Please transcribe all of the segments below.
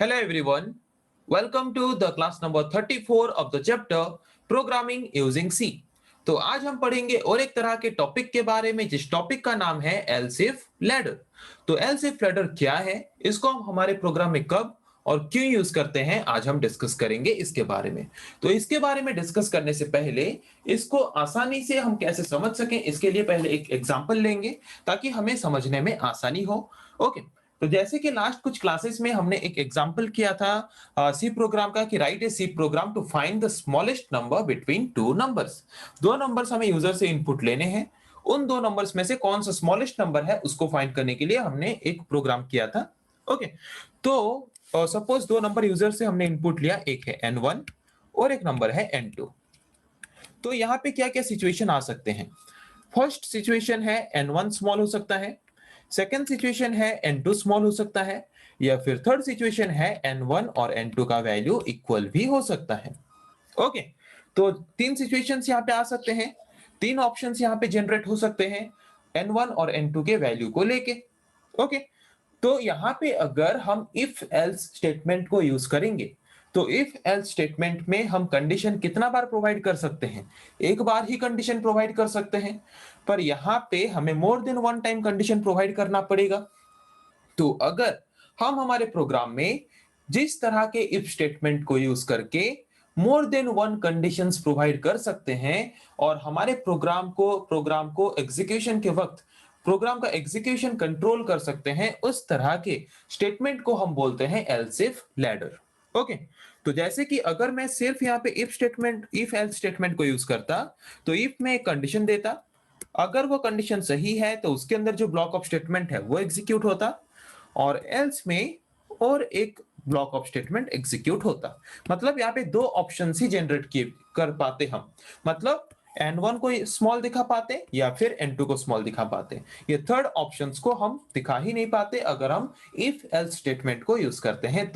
Hello everyone, welcome to the class number 34 of the chapter Programming Using C। तो आज हम पढ़ेंगे और एक तरह के टॉपिक के बारे में जिस टॉपिक का नाम है एल्स इफ लैडर। तो एल्स इफ लैडर क्या है, इसको हम हमारे प्रोग्राम में कब और क्यों यूज करते हैं, आज हम डिस्कस करेंगे इसके बारे में। तो इसके बारे में डिस्कस करने से पहले इसको आसानी से हम कैसे समझ सकें, इसके लिए पहले एक एग्जांपल लेंगे ताकि हमें समझने में आसानी हो। ओके, तो जैसे कि लास्ट कुछ क्लासेस में हमने एक एग्जांपल किया था सी प्रोग्राम का कि write a C program to find the smallest number between two numbers. दो नंबर्स हमें यूजर से इनपुट लेने हैं, उन दो नंबर्स में से कौन सा स्मॉलेस्ट नंबर है उसको फाइंड करने के लिए हमने एक प्रोग्राम किया था। ओके, तो सपोज दो नंबर यूजर से हमने इनपुट लिया, एक है n1 और एक नंबर है n2। तो यहाँ पे क्या क्या सिचुएशन आ सकते हैं। फर्स्ट सिचुएशन है n1 स्मॉल हो सकता है, सेकेंड सिचुएशन है n2 स्मॉल हो सकता है, या फिर थर्ड सिचुएशन है n1 और n2 का वैल्यू इक्वल भी हो सकता है। ओके, तो तीन सिचुएशंस यहाँ पे आ सकते हैं, तीन ऑप्शंस यहाँ पे जनरेट हो सकते हैं n1 और n2 के वैल्यू को लेके। ओके, तो यहाँ पे अगर हम इफ एल्स स्टेटमेंट को यूज करेंगे तो इफ एल्स स्टेटमेंट में हम कंडीशन कितना बार प्रोवाइड कर सकते हैं, एक बार ही कंडीशन प्रोवाइड कर सकते हैं, पर यहाँ पे हमें मोर than one time condition provide करना पड़ेगा। तो अगर हम हमारे प्रोग्राम में जिस तरह के इफ स्टेटमेंट को यूज करके मोर देन वन कंडीशंस प्रोवाइड कर सकते हैं और हमारे प्रोग्राम को एग्जीक्यूशन के वक्त प्रोग्राम का एग्जीक्यूशन कंट्रोल कर सकते हैं, उस तरह के स्टेटमेंट को हम बोलते हैं एल्स इफ लैडर। ओके, तो जैसे कि अगर मैं सिर्फ यहाँ पे इफ एल्स स्टेटमेंट को यूज करता तो इफ में एक कंडीशन देता, अगर वो कंडीशन सही है तो उसके अंदर जो ब्लॉक ऑफ स्टेटमेंट है वो एग्जीक्यूट होता, और एल्स में और एक ब्लॉक ऑफ स्टेटमेंट एग्जीक्यूट होता। मतलब यहाँ पे दो ऑप्शन ही जनरेट किए कर पाते हम, मतलब n1 को स्मॉल दिखा पाते या फिर n2 को स्मॉल दिखा पाते। ये थर्ड ऑप्शंस को हम दिखा ही नहीं पाते अगर हम इफ एल्स स्टेटमेंट को यूज करते हैं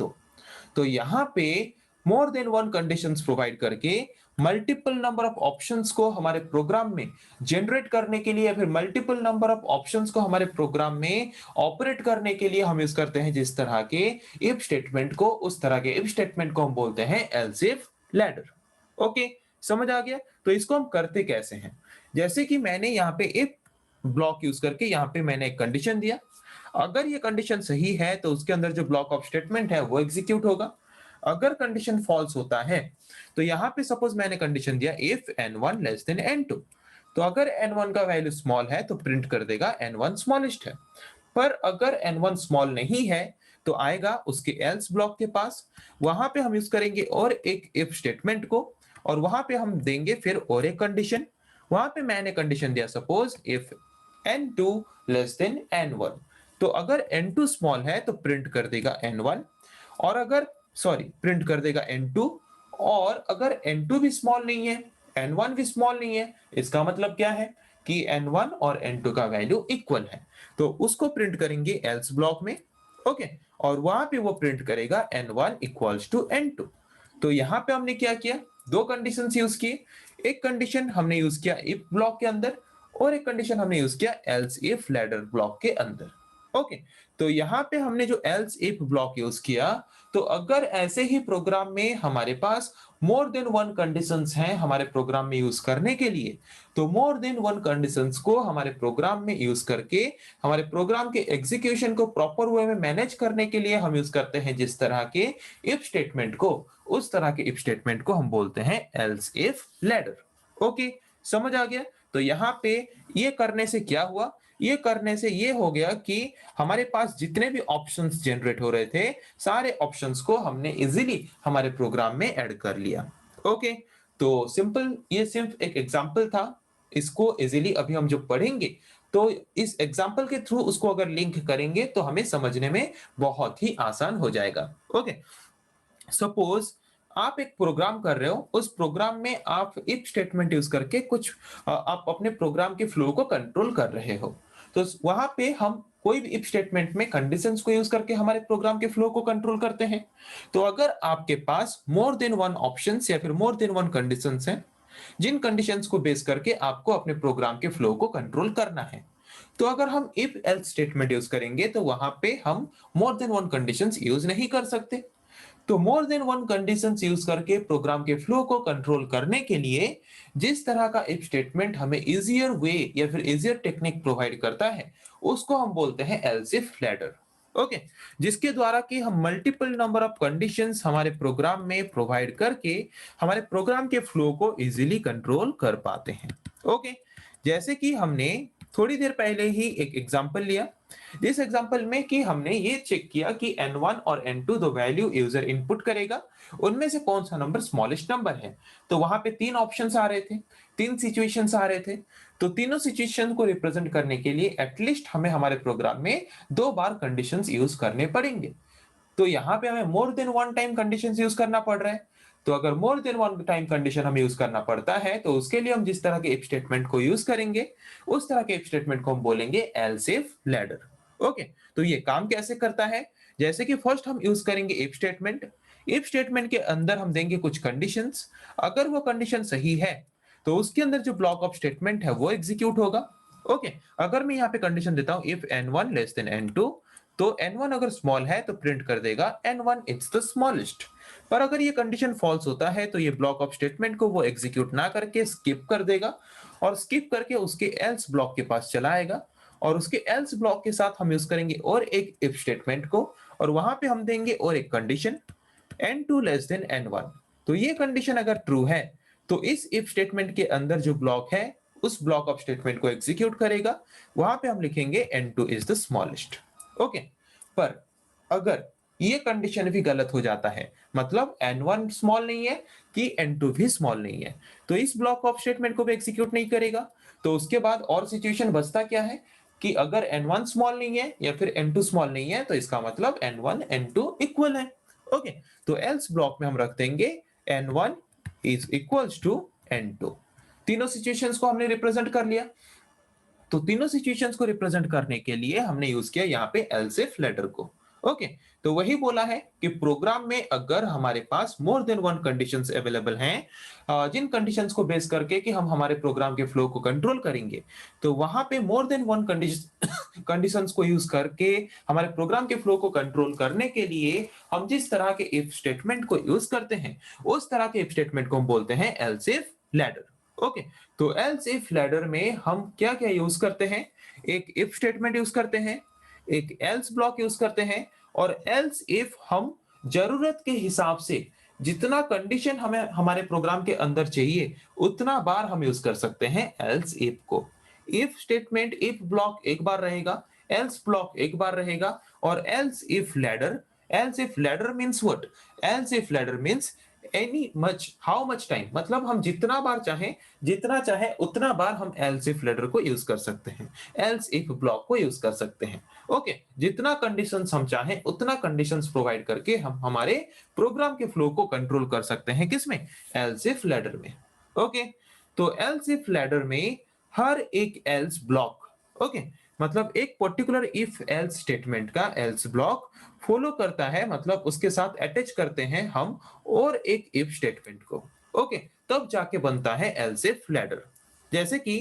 तो यहाँ पे मोर देन वन कंडीशंस प्रोवाइड करके मल्टीपल नंबर ऑफ ऑप्शंस को हमारे प्रोग्राम में जनरेट करने के लिए या फिर मल्टीपल नंबर ऑफ ऑप्शंस को हमारे प्रोग्राम में ऑपरेट करने के लिए हम यूज करते हैं जिस तरह के इफ स्टेटमेंट को, उस तरह के इफ स्टेटमेंट को हम बोलते हैं एल्स इफ लैडर। ओके, समझ आ गया। तो इसको हम करते कैसे हैं, जैसे कि मैंने यहाँ पे इफ ब्लॉक यूज करके यहाँ पे मैंने एक कंडीशन दिया, अगर ये कंडीशन सही है तो उसके अंदर जो ब्लॉक ऑफ स्टेटमेंट है वो एग्जीक्यूट होगा। अगर कंडीशन फॉल्स होता है तो यहाँ पे सपोज मैंने कंडीशन दिया if n1 less than n2, तो अगर n1 का वैल्यू स्मॉल है तो प्रिंट कर देगा n1 स्मॉलेस्ट है। पर अगर n1 स्मॉल नहीं है तो आएगा उसके एल्स ब्लॉक के पास, वहां पे हम यूज करेंगे और एक इफ स्टेटमेंट को, और वहां पे हम देंगे फिर और एक कंडीशन। वहां पे मैंने कंडीशन दिया suppose if n2 less than n1, तो अगर n2 स्मॉल है तो प्रिंट कर देगा n1, और अगर प्रिंट कर देगा n2, और अगर n2 भी स्मॉल नहीं है, n1 भी स्मॉल नहीं है, इसका मतलब क्या है कि n1 और n2 का वैल्यू इक्वल है, तो उसको प्रिंट करेंगे एल्स ब्लॉक में। ओके, और वहां पे वो प्रिंट करेगा n1 इक्वल्स टू n2। तो यहाँ पे हमने क्या किया, दो कंडीशंस यूज किए, एक कंडीशन हमने यूज किया इफ ब्लॉक के अंदर और एक कंडीशन हमने यूज किया एल्स इफ लैडर ब्लॉक के अंदर। ओके, तो यहाँ पे हमने जो एल्स इफ ब्लॉक यूज किया, तो अगर ऐसे ही प्रोग्राम में हमारे पास मोर देन वन कंडीशंस हैं हमारे प्रोग्राम में यूज करने के लिए, तो मोर देन वन कंडीशंस को हमारे प्रोग्राम में यूज करके हमारे प्रोग्राम के एग्जीक्यूशन को प्रॉपर वे में मैनेज करने के लिए हम यूज करते हैं जिस तरह के इफ स्टेटमेंट को, उस तरह के इफ स्टेटमेंट को हम बोलते हैं एल्स इफ लैडर। ओके, समझ आ गया। तो यहाँ पे ये करने से क्या हुआ, ये करने से ये हो गया कि हमारे पास जितने भी ऑप्शंस जनरेट हो रहे थे, सारे ऑप्शंस को हमने इजीली हमारे प्रोग्राम में ऐड कर लिया। ओके, तो सिंपल, ये सिर्फ एक एग्जांपल था, इसको इजीली अभी हम जो पढ़ेंगे तो इस एग्जांपल के थ्रू उसको अगर लिंक करेंगे तो हमें समझने में बहुत ही आसान हो जाएगा। ओके, सपोज आप एक प्रोग्राम कर रहे हो, उस प्रोग्राम में आप इफ स्टेटमेंट यूज करके कुछ आप अपने प्रोग्राम के फ्लो को कंट्रोल कर रहे हो, तो वहां पे हम कोई भी इफ स्टेटमेंट में कंडीशंस को यूज करके हमारे प्रोग्राम के फ्लो को कंट्रोल करते हैं। तो अगर आपके पास मोर देन वन ऑप्शंस या फिर मोर देन वन कंडीशंस हैं, जिन कंडीशंस को बेस करके आपको अपने प्रोग्राम के फ्लो को कंट्रोल करना है, तो अगर हम इफ एल्स स्टेटमेंट यूज करेंगे तो वहां पे हम मोर देन वन कंडीशंस यूज नहीं कर सकते। तो मोर देन वन कंडीशंस यूज करके प्रोग्राम के फ्लो को कंट्रोल करने के लिए जिस तरह का इफ स्टेटमेंट हमें इजियर वे या फिर इजियर टेक्निक प्रोवाइड करता है, उसको हम बोलते हैं एल्स इफ लैडर। ओके, जिसके द्वारा कि हम मल्टीपल नंबर ऑफ कंडीशंस हमारे प्रोग्राम में प्रोवाइड करके हमारे प्रोग्राम के फ्लो को इजीली कंट्रोल कर पाते हैं। ओके, जैसे कि हमने थोड़ी देर पहले ही एक एग्जांपल लिया, जिस एग्जांपल में कि हमने ये चेक किया कि n1 और n2 दो वैल्यू यूजर इनपुट करेगा, उनमें से कौन सा नंबर स्मॉलेस्ट नंबर है। तो वहां पे तीन ऑप्शंस आ रहे थे, तीन सिचुएशंस आ रहे थे। तो तीनों सिचुएशन को रिप्रेजेंट करने के लिए एटलीस्ट हमें हमारे प्रोग्राम में दो बार कंडीशंस यूज करने पड़ेंगे। तो यहाँ पे हमें मोर than one time conditions use करना पड़ रहा है। तो अगर मोर देन वन टाइम कंडीशन हमें यूज करना पड़ता है तो उसके लिए हम जिस तरह के इफ स्टेटमेंट को यूज करेंगे, उस तरह के इफ स्टेटमेंट को हम बोलेंगे एल्स इफ लैडर। ओके, तो ये काम कैसे करता है? जैसे कि फर्स्ट हम यूज करेंगे इफ स्टेटमेंट। इफ स्टेटमेंट के अंदर हम देंगे कुछ कंडीशंस। अगर वो कंडीशन सही है तो उसके अंदर जो ब्लॉक ऑफ स्टेटमेंट है वो एग्जीक्यूट होगा। ओके, अगर मैं यहाँ पे कंडीशन देता हूं if n1 less than n2, तो n1 अगर स्मॉल है तो प्रिंट कर देगा n1 इट्स द स्मॉलेस्ट। पर अगर ये कंडीशन फॉल्स होता है तो ये ब्लॉक ऑफ स्टेटमेंट को वो एग्जीक्यूट ना करके स्किप कर देगा, और स्किप करके उसके एल्स ब्लॉक के पास चला आएगा। और उसके एल्स ब्लॉक के साथ हम यूज करेंगे और एक इफ स्टेटमेंट को, और वहां पे हम देंगे और एक condition n2 less than n1। तो ये कंडीशन अगर ट्रू है तो इस इफ स्टेटमेंट के अंदर जो ब्लॉक है उस ब्लॉक ऑफ स्टेटमेंट को एग्जीक्यूट करेगा। वहां पे हम लिखेंगे n2 is the smallest. Okay, पर अगर ये कंडीशन भी गलत हो जाता है, मतलब n1 स्मॉल नहीं है कि n2 भी स्मॉल नहीं है, तो इस ब्लॉक ऑफ स्टेटमेंट को भी एग्जीक्यूट नहीं करेगा। तो उसके बाद और सिचुएशन बचता क्या है कि अगर n1 स्मॉल नहीं है या फिर n2 स्मॉल नहीं है तो इसका मतलब n1 n2 इक्वल है। ओके, तो एल्स ब्लॉक में हम रख देंगे n1 is equals to n2। तीनों सिचुएशंस को हमने रिप्रेजेंट कर लिया। तो तीनों सिचुएशंस को रिप्रेजेंट करने के लिए हमने यूज किया यहाँ पे एल्स इफ लेटर को। ओके, तो वही बोला है कि प्रोग्राम में अगर हमारे पास more than one conditions available हैं, जिन कंडीशंस को बेस करके कि हम हमारे प्रोग्राम के फ्लो को कंट्रोल करेंगे, तो वहां पे मोर देन वन कंडीशंस को यूज करके हमारे प्रोग्राम के फ्लो को कंट्रोल करने के लिए हम जिस तरह के इफ स्टेटमेंट को यूज करते हैं, उस तरह के इफ स्टेटमेंट को हम बोलते हैं एल्स इफ लैडर। ओके, तो एल्स इफ लैडर में हम क्या क्या यूज करते हैं? एक इफ स्टेटमेंट यूज करते हैं, एक एल्स ब्लॉक यूज करते हैं, और एल्स इफ हम जरूरत के हिसाब से जितना कंडीशन हमें हमारे प्रोग्राम के अंदर चाहिए उतना बार हम यूज कर सकते हैं एल्स इफ को। इफ स्टेटमेंट इफ ब्लॉक एक बार रहेगा, एल्स ब्लॉक एक बार रहेगा, और else if ladder means what? Else if ladder means any much how much time, मतलब हम जितना बार चाहें, जितना चाहे उतना बार हम एल्स इफ लैडर को यूज कर सकते हैं, एल्स इफ ब्लॉक को यूज कर सकते हैं। ओके, जितना कंडीशंस हम चाहें उतना कंडीशंस प्रोवाइड करके हम हमारे प्रोग्राम के फ्लो को कंट्रोल कर सकते हैं। किसमें? एल्स इफ लैडर में। ओके, तो एल्स इफ लैडर में हर एक एल्स ब्लॉक, ओके, मतलब एक पर्टिकुलर इफ एल्स स्टेटमेंट का एल्स ब्लॉक फॉलो करता है, मतलब उसके साथ अटैच करते हैं हम और एक इफ स्टेटमेंट को। ओके, तब जाके बनता है एल्स इफ लैडर। जैसे कि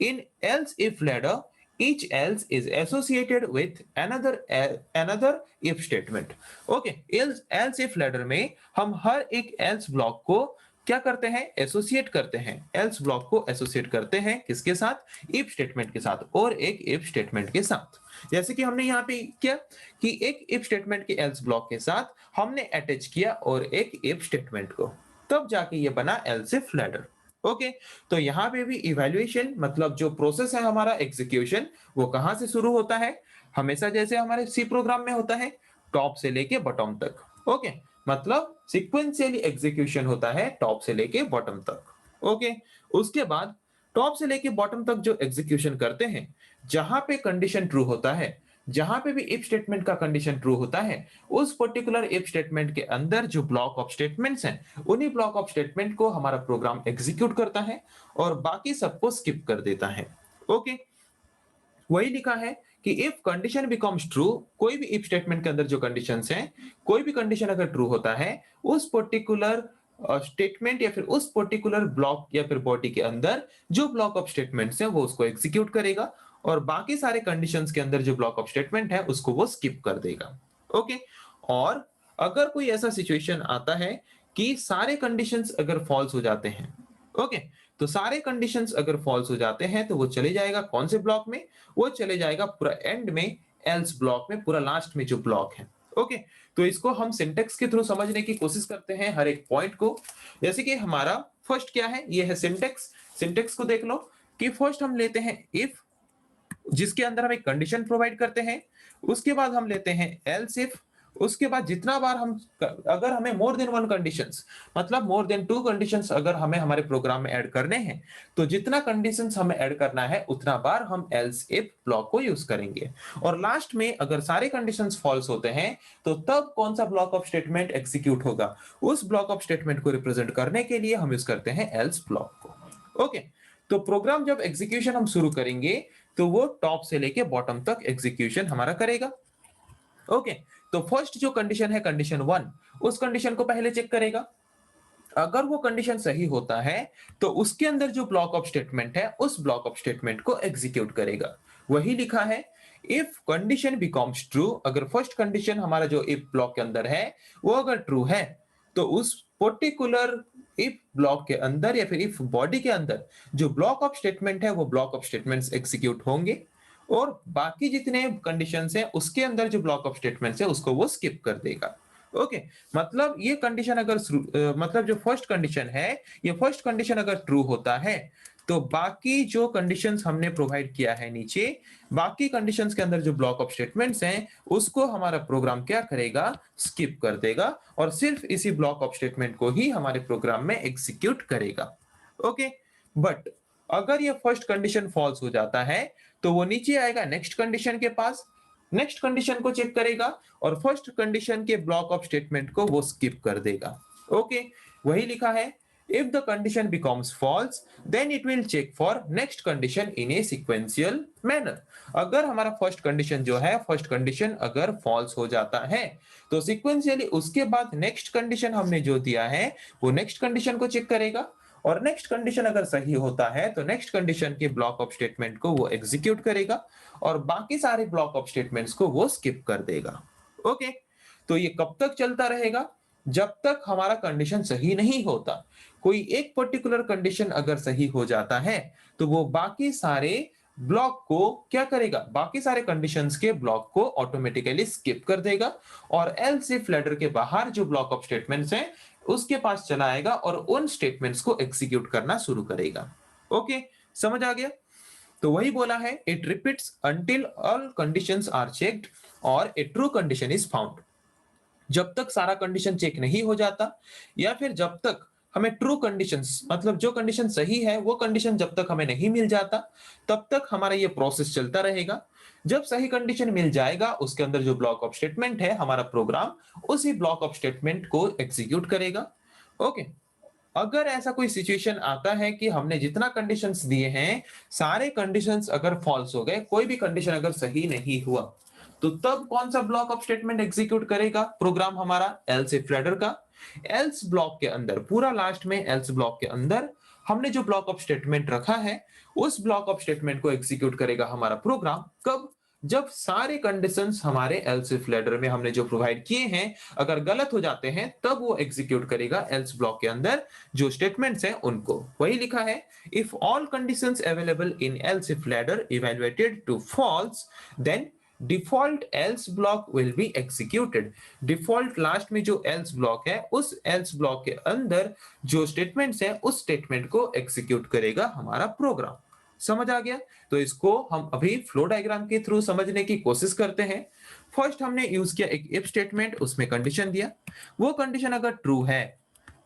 इन else if ladder each else is associated with another if statement। Okay, else if ladder में हम हर एक else ब्लॉक को क्या करते हैं? एसोसिएट करते हैं। else ब्लॉक को एसोसिएट करते हैं किसके साथ? if स्टेटमेंट के साथ और एक if स्टेटमेंट के साथ। जैसे कि हमने यहाँ पे किया कि एक if स्टेटमेंट के else ब्लॉक के साथ हमने अटैच किया और एक if स्टेटमेंट को, तब जाके ये बना else if ladder। ओके, तो यहाँ पे भी इवैल्यूएशन, मतलब जो प्रोसेस है हमारा एग्जीक्यूशन, वो कहाँ से शुरू होता है? हमेशा जैसे हमारे सी प्रोग्राम में होता है, टॉप से लेके बॉटम तक। ओके, मतलब सीक्वेंशियली एग्जीक्यूशन होता है टॉप से लेके बॉटम तक। ओके, उसके बाद टॉप से लेके बॉटम तक जो एग्जीक्यूशन करते हैं, जहां पे कंडीशन ट्रू होता है, जहां पे भी इफ स्टेटमेंट का कंडीशन ट्रू होता है, उस पर्टिकुलर इफ स्टेटमेंट के अंदर जो ब्लॉक ऑफ स्टेटमेंट्स हैं, उन्हीं ब्लॉक ऑफ स्टेटमेंट को हमारा प्रोग्राम एग्जीक्यूट करता है और बाकी सबको स्किप कर देता है। ओके, वही लिखा है कि इफ कंडीशन बिकम्स ट्रू, कोई भी इफ स्टेटमेंट के अंदर जो कंडीशंस हैं, कोई भी कंडीशन अगर ट्रू होता है, उस पर्टिकुलर स्टेटमेंट या फिर उस पर्टिकुलर ब्लॉक या फिर बॉडी के अंदर जो ब्लॉक ऑफ स्टेटमेंट्स हैं वो उसको एग्जीक्यूट करेगा और बाकी सारे कंडीशंस के अंदर जो ब्लॉक ऑफ स्टेटमेंट है उसको वो स्किप कर देगा। ओके। और अगर कोई ऐसा सिचुएशन आता है कि सारे कंडीशंस अगर फॉल्स हो जाते हैं, ओके, तो सारे कंडीशंस अगर फॉल्स हो जाते हैं तो वो चले जाएगा कौन से ब्लॉक में? वो चले जाएगा पूरा एंड में, एल्स ब्लॉक में, पूरा लास्ट में जो ब्लॉक है। ओके। तो इसको हम सिंटेक्स के थ्रू समझने की कोशिश करते हैं हर एक पॉइंट को। जैसे कि हमारा फर्स्ट क्या है, ये है सिंटेक्स। सिंटेक्स को देख लो कि फर्स्ट हम लेते हैं इफ, जिसके अंदर हम एक कंडीशन प्रोवाइड करते हैं। उसके बाद हम लेते हैं एल्स इफ। उसके बाद जितना बार हम, अगर हमें मोर देन वन कंडीशंस, मतलब मोर देन टू कंडीशंस अगर हमें हमारे प्रोग्राम में ऐड करने हैं, तो जितना कंडीशंस हमें ऐड करना है उतना बार हम एल्स इफ ब्लॉक को यूज करेंगे। और लास्ट में अगर सारे कंडीशंस फॉल्स होते हैं तो तब कौन सा ब्लॉक ऑफ स्टेटमेंट एग्जीक्यूट होगा, उस ब्लॉक ऑफ स्टेटमेंट को रिप्रेजेंट करने के लिए हम यूज करते हैं एल्स ब्लॉक को। ओके। तो प्रोग्राम जब एग्जीक्यूशन हम शुरू करेंगे तो वो टॉप से लेके बॉटम तक एग्जीक्यूशन हमारा करेगा। ओके। तो फर्स्ट जो कंडीशन है, कंडीशन 1, उस कंडीशन को पहले चेक करेगा। अगर वो कंडीशन सही होता है तो उसके अंदर जो ब्लॉक ऑफ स्टेटमेंट है उस ब्लॉक ऑफ स्टेटमेंट को एग्जीक्यूट करेगा। वही लिखा है इफ कंडीशन बिकम्स ट्रू। अगर फर्स्ट कंडीशन हमारा जो इफ ब्लॉक के अंदर है वो अगर ट्रू है तो उस पर्टिकुलर इफ ब्लॉक के अंदर या फिर इफ बॉडी के अंदर जो ब्लॉक ऑफ स्टेटमेंट है वो ब्लॉक ऑफ स्टेटमेंट्स एग्जीक्यूट होंगे, और बाकी जितने कंडीशंस हैं उसके अंदर जो ब्लॉक ऑफ स्टेटमेंट्स है उसको वो स्किप कर देगा। ओके। मतलब ये कंडीशन अगर मतलब जो फर्स्ट कंडीशन है, ये फर्स्ट कंडीशन अगर ट्रू होता है तो बाकी जो कंडीशंस हमने प्रोवाइड किया है नीचे, बाकी कंडीशंस के अंदर जो ब्लॉक ऑफ स्टेटमेंट्स हैं उसको हमारा प्रोग्राम क्या करेगा, स्किप कर देगा, और सिर्फ इसी ब्लॉक ऑफ स्टेटमेंट को ही हमारे प्रोग्राम में एग्जीक्यूट करेगा। ओके। बट अगर ये फर्स्ट कंडीशन फॉल्स हो जाता है तो वो नीचे आएगा नेक्स्ट कंडीशन के पास, नेक्स्ट कंडीशन को चेक करेगा और फर्स्ट कंडीशन के ब्लॉक ऑफ स्टेटमेंट को वो स्किप कर देगा। ओके। वही लिखा है if the condition becomes false then it will check for next condition in a sequential manner। अगर हमारा फर्स्ट कंडीशन जो है, फर्स्ट कंडीशन अगर फॉल्स हो जाता है तो सिक्वेंशियली उसके बाद नेक्स्ट कंडीशन हमने जो दिया है वो नेक्स्ट कंडीशन को चेक करेगा, और नेक्स्ट कंडीशन अगर सही होता है तो नेक्स्ट कंडीशन के ब्लॉक ऑफ स्टेटमेंट को वो एग्जीक्यूट करेगा और बाकी सारे ब्लॉक ऑफ स्टेटमेंट्स को वो स्किप कर देगा। ओके। तो ये कब तक चलता रहेगा? जब तक हमारा कंडीशन सही नहीं होता। कोई एक पर्टिकुलर कंडीशन अगर सही हो जाता है तो वो बाकी सारे ब्लॉक को क्या करेगा, बाकी सारे कंडीशंस के ब्लॉक को ऑटोमेटिकली स्किप कर देगा और एल्स इफ लैडर के बाहर जो ब्लॉक ऑफ स्टेटमेंट्स हैं उसके पास चला आएगा और उन स्टेटमेंट्स को एग्जीक्यूट करना शुरू करेगा। ओके, समझ आ गया? तो वही बोला है it repeats until all conditions are checked और a true condition is found. जब तक सारा कंडीशन चेक नहीं हो जाता या फिर जब तक हमें ट्रू कंडीशंस, मतलब जो कंडीशन सही है वो कंडीशन जब तक हमें नहीं मिल जाता तब तक हमारा ये प्रोसेस चलता रहेगा। जब सही कंडीशन मिल जाएगा उसके अंदर जो ब्लॉक ऑफ स्टेटमेंट है हमारा प्रोग्राम उसी ब्लॉक ऑफ स्टेटमेंट को एग्जीक्यूट करेगा। ओके। अगर ऐसा कोई सिचुएशन आता है कि हमने जितना कंडीशंस दिए हैं सारे कंडीशंस अगर फॉल्स हो गए, कोई भी कंडीशन अगर सही नहीं हुआ, तो तब कौन सा ब्लॉक ऑफ स्टेटमेंट एग्जीक्यूट करेगा प्रोग्राम हमारा? एल्स इफ लैडर का। एल्स ब्लॉक के अंदर, पूरा लास्ट में एल्स ब्लॉक के अंदर हमने जो ब्लॉक ऑफ स्टेटमेंट रखा है उस ब्लॉक ऑफ स्टेटमेंट को एग्जीक्यूट करेगा हमारा प्रोग्राम। कब? जब सारे कंडीशंस हमारे एल्स इफ लैडर में हमने जो प्रोवाइड किए हैं अगर गलत हो जाते हैं तब वो एग्जीक्यूट करेगा एल्स ब्लॉक के अंदर जो स्टेटमेंट्स हैं उनको। वही लिखा है if all conditions available in else if ladder evaluated to false then default else block will be executed. Default last में जो एल्स ब्लॉक है उस एल्स ब्लॉक के अंदर जो स्टेटमेंट्स हैं उस स्टेटमेंट को एग्जीक्यूट करेगा हमारा प्रोग्राम। समझ आ गया? तो इसको हम अभी फ्लो डायग्राम के थ्रू समझने की कोशिश करते हैं। फर्स्ट हमने यूज किया एक इफ स्टेटमेंट, उसमें कंडीशन दिया, वो कंडीशन अगर ट्रू है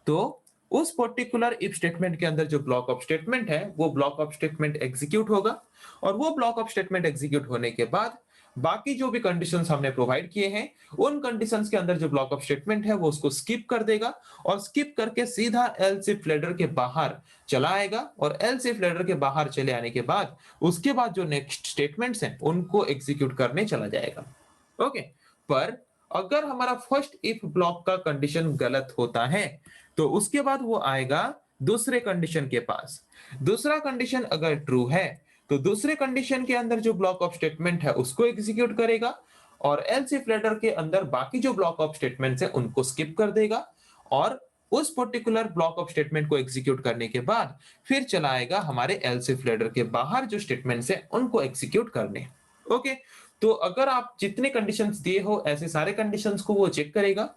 तो उस पर्टिकुलर इफ स्टेटमेंट के अंदर जो ब्लॉक ऑफ स्टेटमेंट है वो ब्लॉक ऑफ स्टेटमेंट एग्जीक्यूट होगा, और वो ब्लॉक ऑफ स्टेटमेंट एग्जीक्यूट होने के बाद बाकी जो भी कंडीशंस हमने प्रोवाइड किए हैं उन कंडीशंस के अंदर जो ब्लॉक ऑफ स्टेटमेंट है वो उसको स्किप कर देगा और स्किप करके सीधा एल्स इफ लैडर के बाहर चला आएगा, और एल्स इफ लैडर के बाहर चले आने के बाद उसके बाद जो नेक्स्ट स्टेटमेंट्स हैं उनको एग्जीक्यूट करने चला जाएगा। ओके। पर अगर हमारा फर्स्ट इफ ब्लॉक का कंडीशन गलत होता है तो उसके बाद वो आएगा दूसरे कंडीशन के पास। दूसरा कंडीशन अगर ट्रू है तो दूसरे कंडीशन के अंदर जो ब्लॉक ऑफ स्टेटमेंट है उसको एग्जीक्यूट करेगा और एल्स इफ लेटर के अंदर बाकी जो ब्लॉक ऑफ स्टेटमेंट्स है उनको स्किप कर देगा और उस पर्टिकुलर ब्लॉक ऑफ स्टेटमेंट को एग्जीक्यूट करने के बाद फिर चलाएगा हमारे एल्स इफ लेटर के बाहर जो स्टेटमेंट्स है उनको एग्जीक्यूट करने। ओके, तो अगर आप जितने कंडीशंस दिए हो ऐसे सारे कंडीशंस को वो चेक करेगा।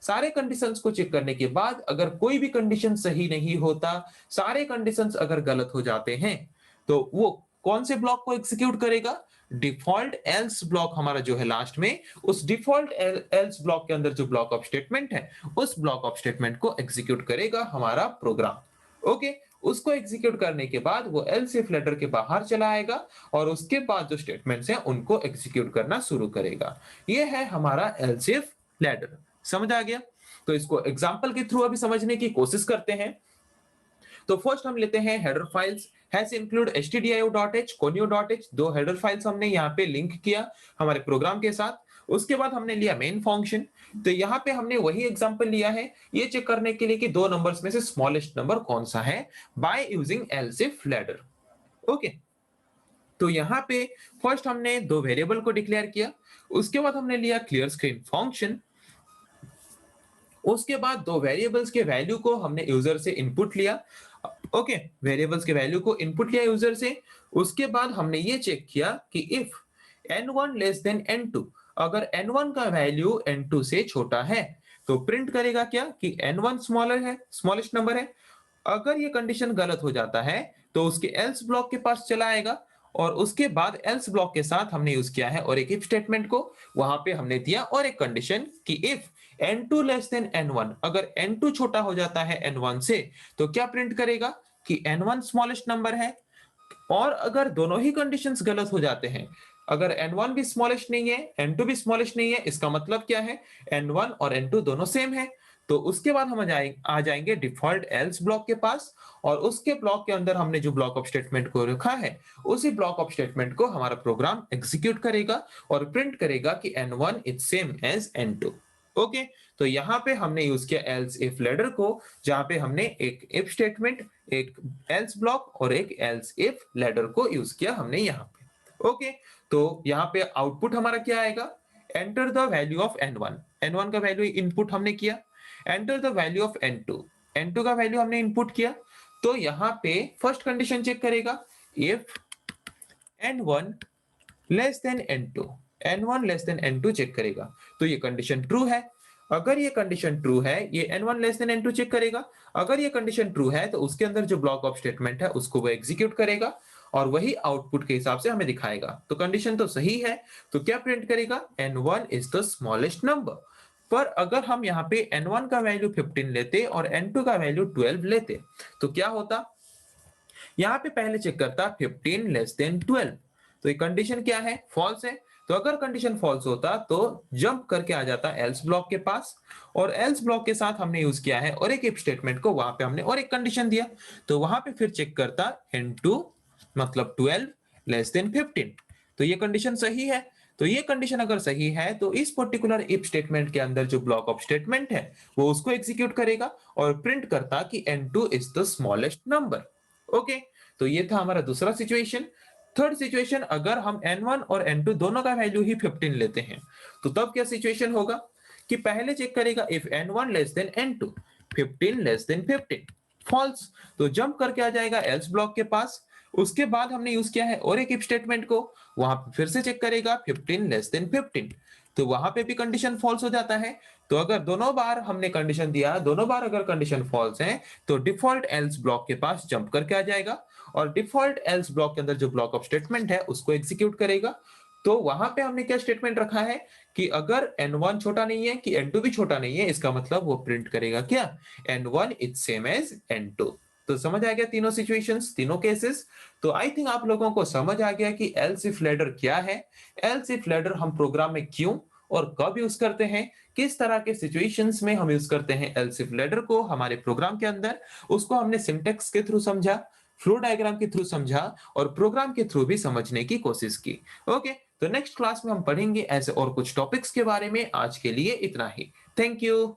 सारे कंडीशंस को चेक करने के बाद अगर कोई भी कंडीशन सही नहीं होता, सारे कंडीशंस अगर गलत हो जाते हैं, तो वो कौन से ब्लॉक को एग्जीक्यूट करेगा? डिफॉल्ट एल्स ब्लॉक हमारा जो है लास्ट में, उस डिफॉल्ट एल्स ब्लॉक के अंदर जो ब्लॉक ऑफ स्टेटमेंट है, उस ब्लॉक ऑफ स्टेटमेंट को एग्जीक्यूट करेगा हमारा प्रोग्राम। ओके, उसको एग्जीक्यूट करने के बाद वो एल्स इफ लेटर के बाहर चला आएगा और उसके बाद जो स्टेटमेंट्स हैं उनको एग्जीक्यूट करना शुरू करेगा। ये है हमारा एल्स इफ लेटर। समझ आ गया? तो इसको एग्जांपल के थ्रू अभी समझने की कोशिश करते हैं। तो फर्स्ट हम लेते हैं header files has include stdio.h conio.h, दो हेडर फाइल्स हमने यहाँ पे लिंक किया हमारे प्रोग्राम के साथ। उसके बाद हमने लिया मेन फंक्शन। तो यहाँ पे हमने वही एग्जांपल लिया है ये चेक करने के लिए कि दो नंबर्स में से स्मॉलेस्ट नंबर कौन सा है by using else if ladder. Okay, तो यहाँ पे फर्स्ट हमने दो वेरिएबल को डिक्लेयर किया, उसके बाद हमने लिया क्लियर स्क्रीन फंक्शन, उसके बाद दो वेरिएबल्स के वैल्यू को हमने यूजर से इनपुट लिया। ओके, वेरिएबल्स के वैल्यू को इनपुट लिया यूजर से। उसके बाद हमने ये चेक किया कि if n1 less than n2, अगर n1 का वैल्यू n2 से छोटा है तो प्रिंट करेगा क्या कि n1 स्मॉलर है, स्मॉलेस्ट नंबर है। अगर ये कंडीशन गलत हो जाता है तो उसके एल्स ब्लॉक के पास चला आएगा और उसके बाद एल्स ब्लॉक के साथ हमने यूज किया है और एक इफ स्टेटमेंट को, वहां पे हमने दिया और एक कंडीशन कि if n2 less than n1, अगर n2 छोटा हो जाता है n1 से तो क्या प्रिंट करेगा कि n1 स्मॉलेस्ट नंबर है। और अगर दोनों ही कंडीशंस गलत हो जाते हैं, अगर n1 भी स्मॉलेस्ट नहीं है n2 भी स्मॉलेस्ट नहीं है, इसका मतलब क्या है n1 और n2 दोनों सेम है। तो उसके बाद हम आ जाएंगे डिफॉल्ट एल्स ब्लॉक के पास और उसके ब्लॉक के अंदर हमने जो ब्लॉक ऑफ स्टेटमेंट को रखा है उसी ब्लॉक ऑफ स्टेटमेंट को हमारा प्रोग्राम एग्जीक्यूट करेगा और प्रिंट करेगा कि n1 is same as n2। Okay, तो यहाँ पे हमने यूज किया एल्स इफ लेटर को, जहां पे हमने एक इफ स्टेटमेंट, एक एल्स ब्लॉक और एक एल्स इफ लेटर को यूज किया हमने यहाँ पे। ओके, तो यहाँ पे आउटपुट हमारा क्या आएगा? Enter the value of n1, n1 का वैल्यू इनपुट हमने किया। Enter the value of n2, n2 का वैल्यू हमने इनपुट किया। तो यहाँ पे फर्स्ट कंडीशन चेक करेगा if n1 less than n2, n1 less than n2 check करेगा। तो ये कंडीशन ट्रू है। अगर ये कंडीशन ट्रू है, ये n1 less than n2 check करेगा। अगर ये कंडीशन ट्रू है तो उसके अंदर जो ब्लॉक ऑफ स्टेटमेंट है उसको वो एग्जीक्यूट करेगा और वही आउटपुट के हिसाब से हमें दिखाएगा। तो कंडीशन तो सही है, तो क्या प्रिंट करेगा? n1 is the smallest number. पर अगर हम यहाँ पे n1 का वैल्यू 15 लेते और n2 का वैल्यू 12 लेते तो क्या होता? यहाँ पे पहले चेक करता 15 लेस देन 12, तो ये कंडीशन क्या है? फॉल्स है। तो अगर कंडीशन फॉल्स होता तो जंप करके आ जाता एल्स ब्लॉक के पास और एल्स ब्लॉक के साथ हमने यूज किया है और एक इफ स्टेटमेंट को, वहां पे हमने और एक कंडीशन दिया। तो वहां पे फिर चेक करता n2 मतलब 12 लेस देन 15, तो ये कंडीशन सही है। तो ये कंडीशन अगर सही है तो इस पर्टिकुलर इफ स्टेटमेंट के अंदर जो ब्लॉक ऑफ स्टेटमेंट है वो उसको एग्जीक्यूट करेगा और प्रिंट करता कि n2 is the smallest number. Okay, तो ये था हमारा दूसरा सिचुएशन। थर्ड सिचुएशन, अगर हम n1 और n2 दोनों का वैल्यू ही 15 लेते हैं तो तब क्या सिचुएशन होगा कि पहले चेक करेगा if n1 less than n2, 15 less than 15, false. तो जंप करके आ जाएगा एल्स ब्लॉक के पास। उसके बाद हमने यूज किया है और एक इफ स्टेटमेंट को, वहां पे फिर से चेक करेगा 15 लेस देन 15, तो वहां पे भी कंडीशन फॉल्स हो जाता है। तो अगर दोनों बार हमने कंडीशन दिया, दोनों बार अगर कंडीशन फॉल्स है तो डिफॉल्ट एल्स ब्लॉक के पास जंप करके आ जाएगा और डिफॉल्ट एल्स ब्लॉक के अंदर जो ब्लॉक ऑफ स्टेटमेंट है उसको एग्जीक्यूट करेगा। तो वहां पे हमने क्या स्टेटमेंट रखा है कि अगर n1 छोटा नहीं है कि n2 भी छोटा नहीं है, इसका मतलब वो प्रिंट करेगा क्या? n1 is same as n2। तो समझ आ गया तीनों सिचुएशंस, तीनों केसेस। तो आई थिंक आप लोगों को समझ आ गया कि एल्स इफ लेटर क्या है, एल्स इफ लेटर हम प्रोग्राम में क्यों और कब यूज करते हैं, किस तरह के सिचुएशंस में हम यूज करते हैं एल्स इफ लेटर को हमारे प्रोग्राम के अंदर, उसको हमने सिंटैक्स के थ्रू समझा, फ्लो डायग्राम के थ्रू समझा और प्रोग्राम के थ्रू भी समझने की कोशिश की। ओके, तो नेक्स्ट क्लास में हम पढ़ेंगे ऐसे और कुछ टॉपिक्स के बारे में। आज के लिए इतना ही। Thank you.